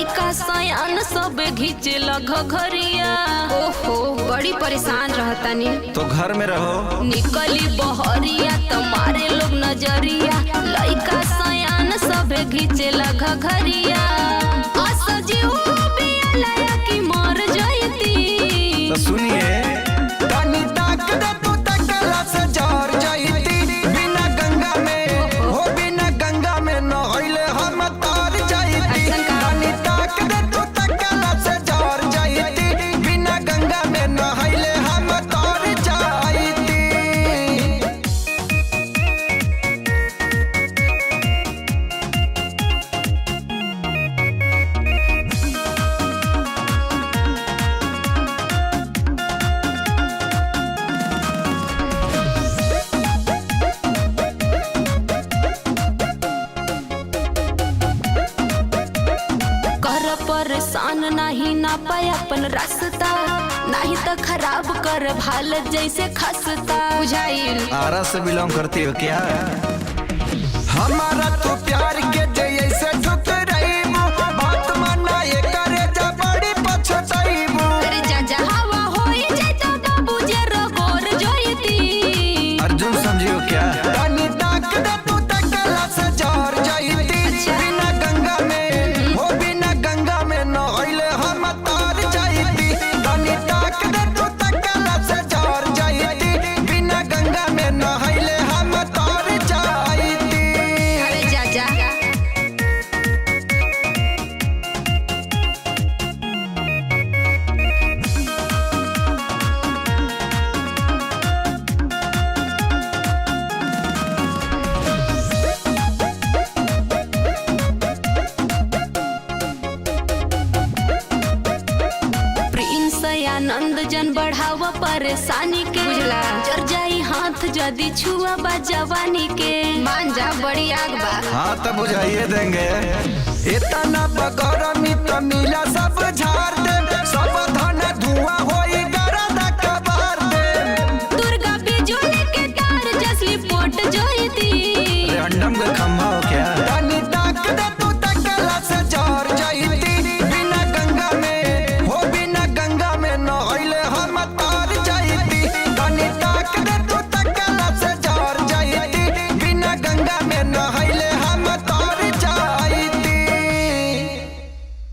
लइका सयान सब घिचे लग घरिया। ओहो बड़ी परेशान रहतानी। तो घर में रहो। निकली बहरिया तो मारे लोग नजरिया। लइका सयान सब घिचे लग घरिया। असजीव बिया की मर जयती। तो सुनिए तनी ताक दे तू तकला से जर जयती। बिना गंगा में हो बिना गंगा में नहइले हम तर जयती। तनी ताक दे तू तकला से जर जयती। बिना गंगा में नहइले हम तर जयती। परेशान नहीं ना पाए अपन रास्ता। नहीं तो खराब कर भाल जैसे खसता। बुझाइल आरा से बिलोंग करती हो क्या? हमारा तो प्यार के जैसे ठुकराइबू। बात माना ये करे जा बड़ी पछताइबू। अरे जा हवा होई जाए तो बाबू जे रगोर जोईती। अर्जुन समझियो क्या? तनी ताक दे तू तकला से जर जयती। बिना गंगा में हो बिना गंगा में नहइले हम तर जयती। तनी ताक दे तू तकला से जर जयती। बिना गंगा में नहइले हम तर जयती। अरे जा आनंद जन बढ़ावा परेशानी के। बुझला जर जाई हाथ जदी छुआ बा जवानी के। मान जा बड़ी आग बा। हाँ तब बुझाइए देंगे। इतना बगरमी तो मिला सब झाड़ दे। सब धन धुआं होई गरदा कबार दे। दुर्गा बिजोले के तार जसली पोट जोईती। रैंडम का खम्भा हो क्या? तनी ताक दे तू तकला से जर जयती। बिना गंगा में हो बिना गंगा में नहइले हम तर